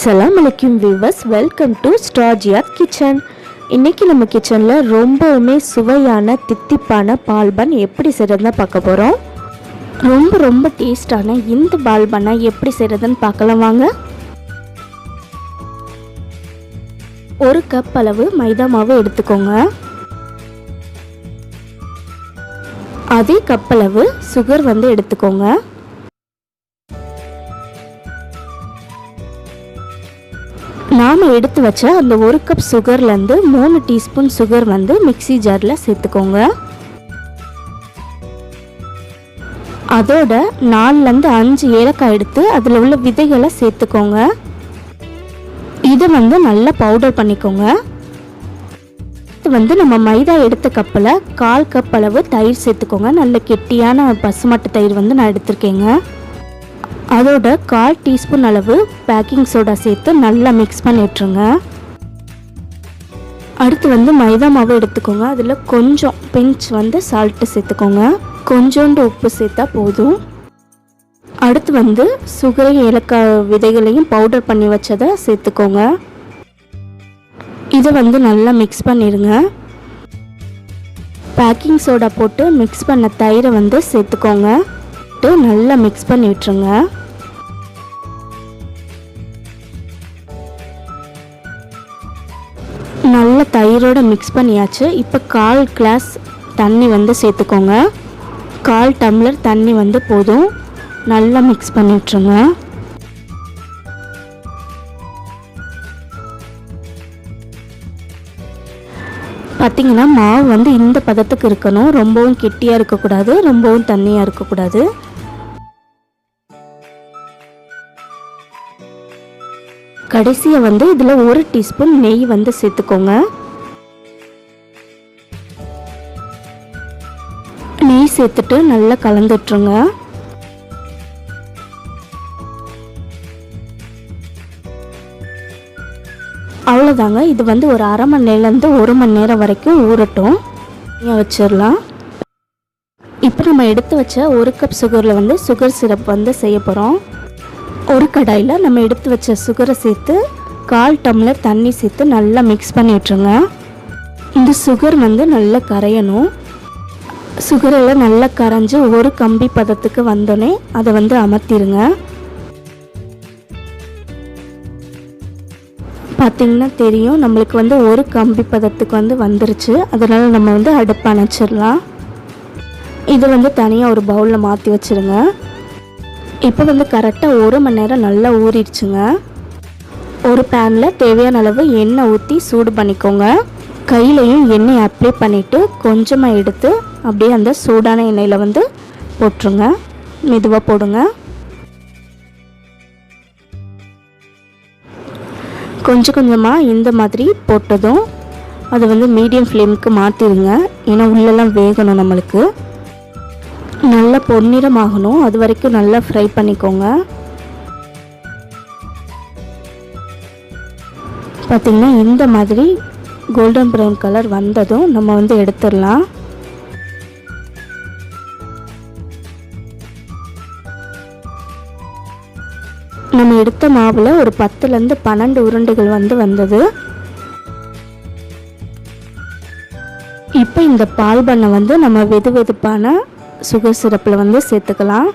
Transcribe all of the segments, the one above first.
அஸ்ஸலாமு அலைக்கும் viewers, welcome to JIYATH kitchen. இன்றைக்கி நம்ம கிச்சனில் ரொம்பவுமே சுவையான தித்திப்பான பால் பன் எப்படி செய்கிறதுன்னு பார்க்க போகிறோம். ரொம்ப டேஸ்டான இந்த பால் பன்னை எப்படி செய்கிறதுன்னு பார்க்கலாம் வாங்க. 1 கப் அளவு மைதா மாவு எடுத்துக்கோங்க. அதே கப் அளவு சுகர் எடுத்துக்கோங்க. நாம் எடுத்து வச்ச அந்த 1 கப் சுகர்லேருந்து 3 டீஸ்பூன் சுகர் மிக்ஸி ஜாரில் சேர்த்துக்கோங்க. அதோட 4லேருந்து 5 ஏலக்காய் எடுத்து அதில் உள்ள விதைகளை சேர்த்துக்கோங்க. இதை நல்லா பவுடர் பண்ணிக்கோங்க. இது நம்ம மைதா எடுத்த கப்பில் 1/4 கப் அளவு தயிர் சேர்த்துக்கோங்க. நல்ல கெட்டியான பசுமாட்டு தயிர் நான் எடுத்திருக்கேங்க. அதோட 1/4 டீஸ்பூன் அளவு பேக்கிங் சோடா சேர்த்து நல்லா மிக்ஸ் பண்ணி விட்டுருங்க. அடுத்து மைதா மாவு எடுத்துக்கோங்க. அதில் கொஞ்சம் பிஞ்ச் சால்ட்டு சேர்த்துக்கோங்க. கொஞ்சோண்டு உப்பு சேர்த்தா போதும். அடுத்து சுகரையும் ஏலக்காய் விதைகளையும் பவுடர் பண்ணி வச்சதை சேர்த்துக்கோங்க. இதை நல்லா மிக்ஸ் பண்ணிடுங்க. பேக்கிங் சோடா போட்டு மிக்ஸ் பண்ண தயிரை சேர்த்துக்கோங்க. நல்லா மிக்ஸ் பண்ணி விட்டுருங்க. நல்ல தயிரோட மிக்ஸ் பண்ணியாச்சு. இப்போ 1/4 கிளாஸ் தண்ணி சேர்த்துக்கோங்க. 1/4 டம்ளர் தண்ணி போதும். நல்லா மிக்ஸ் பண்ணி விட்டுருங்க. பார்த்திங்கன்னா மாவு இந்த பதத்துக்கு இருக்கணும். ரொம்பவும் கெட்டியாக இருக்கக்கூடாது, ரொம்பவும் தண்ணியாக இருக்கக்கூடாது. கடைசியாக இதில் 1 டீஸ்பூன் நெய் சேர்த்துக்கோங்க. நெய் சேர்த்துட்டு நல்லா கலந்துட்டுருங்க. அவ்வளோதாங்க. இது ஒரு அரை மணி நேரம்லேருந்து 1 மணி நேரம் வரைக்கும் ஊறட்டும். வச்சிடலாம். இப்போ நம்ம எடுத்து வச்ச 1 கப் சுகரில் சுகர் சிரப் செய்ய போகிறோம். ஒரு கடாயில் நம்ம எடுத்து வச்ச சுகரை சேர்த்து 1/4 டம்ளர் தண்ணி சேர்த்து நல்லா மிக்ஸ் பண்ணி விட்டுருங்க. இந்த சுகர் நல்லா கரையணும். சுகரெல்லாம் நல்லா கரைஞ்சி ஒரு கம்பி பதத்துக்கு வந்தோடனே அதை அமர்த்திடுங்க. பார்த்திங்கன்னா தெரியும், நம்மளுக்கு ஒரு கம்பி பதத்துக்கு வந்துருச்சு. அதனால் நம்ம அடுப்பு அணைச்சிடலாம். இது தனியாக ஒரு பவுலில் மாற்றி வச்சுருங்க. இப்போ கரெக்டாக 1 மணி நேரம் நல்லா ஊறிடுச்சுங்க. ஒரு பேனில் தேவையான அளவு எண்ணெய் ஊற்றி சூடு பண்ணிக்கோங்க. கையிலையும் எண்ணெய் அப்ளை பண்ணிவிட்டு கொஞ்சமாக எடுத்து அப்படியே அந்த சூடான எண்ணெயில் போட்டுருங்க. மெதுவாக போடுங்க. கொஞ்சமாக இந்த மாதிரி போட்டதும் அதை மீடியம் ஃப்ளேமுக்கு மாற்றிடுங்க. ஏன்னா உள்ளெல்லாம் வேகணும். நம்மளுக்கு நல்லா பொன்னிறமாகணும். அது வரைக்கும் நல்லா ஃப்ரை பண்ணிக்கோங்க. பார்த்திங்கன்னா இந்த மாதிரி கோல்டன் ப்ரௌன் கலர் வந்ததும் நம்ம எடுத்துடலாம். நம்ம எடுத்த மாவில் ஒரு 10லேருந்து 12 உருண்டைகள் வந்தது. இப்போ இந்த பால் பண்ணை நம்ம வெதுப்பான சுகர் சிரப்பில் சேர்த்துக்கலாம்.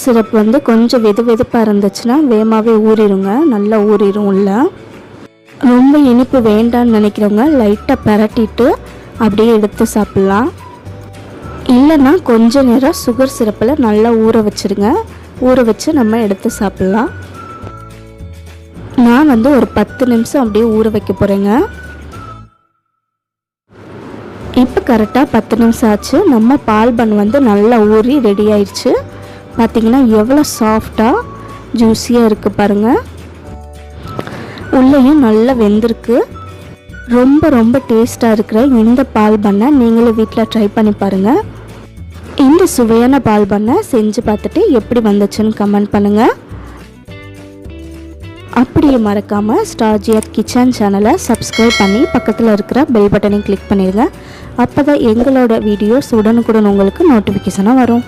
சிரப் கொஞ்சம் வெதுப்பாக இருந்துச்சுன்னா வேகமாகவே ஊறிடுங்க. நல்லா ஊறிடும். உள்ள ரொம்ப இனிப்பு வேண்டான்னு நினைக்கிறவங்க லைட்டாக பரட்டிட்டு அப்படியே எடுத்து சாப்பிட்லாம். இல்லைன்னா கொஞ்ச நேரம் சுகர் சிரப்பில் நல்லா ஊற வச்சுருங்க. ஊற வச்சு நம்ம எடுத்து சாப்பிட்லாம். நான் ஒரு 10 நிமிஷம் அப்படியே ஊற வைக்க போகிறேங்க. இப்போ கரெக்டாக 10 நிமிஷம் ஆச்சு. நம்ம பால் பன் நல்லா ஊறி ரெடி ஆயிடுச்சு. பார்த்திங்கன்னா எவ்வளோ சாஃப்டாக ஜூஸியாக இருக்குது பாருங்கள். உள்ளேயும் நல்லா வெந்திருக்கு. ரொம்ப டேஸ்ட்டாக இருக்கிற இந்த பால் பன்னை நீங்களும் வீட்டில் ட்ரை பண்ணி பாருங்கள். இந்த சுவையான பால் பன்னை செஞ்சு பார்த்துட்டு எப்படி வந்துச்சுன்னு கமெண்ட் பண்ணுங்கள். அப்படியே மறக்காமல் JIYATH கிச்சன் சேனலை சப்ஸ்கிரைப் பண்ணி பக்கத்தில் இருக்கிற பெல் பட்டனை கிளிக் பண்ணிடுங்க. அப்போ தான் எங்களோட வீடியோஸ் உடனுக்குடன் உங்களுக்கு நோட்டிஃபிகேஷனாக வரும்.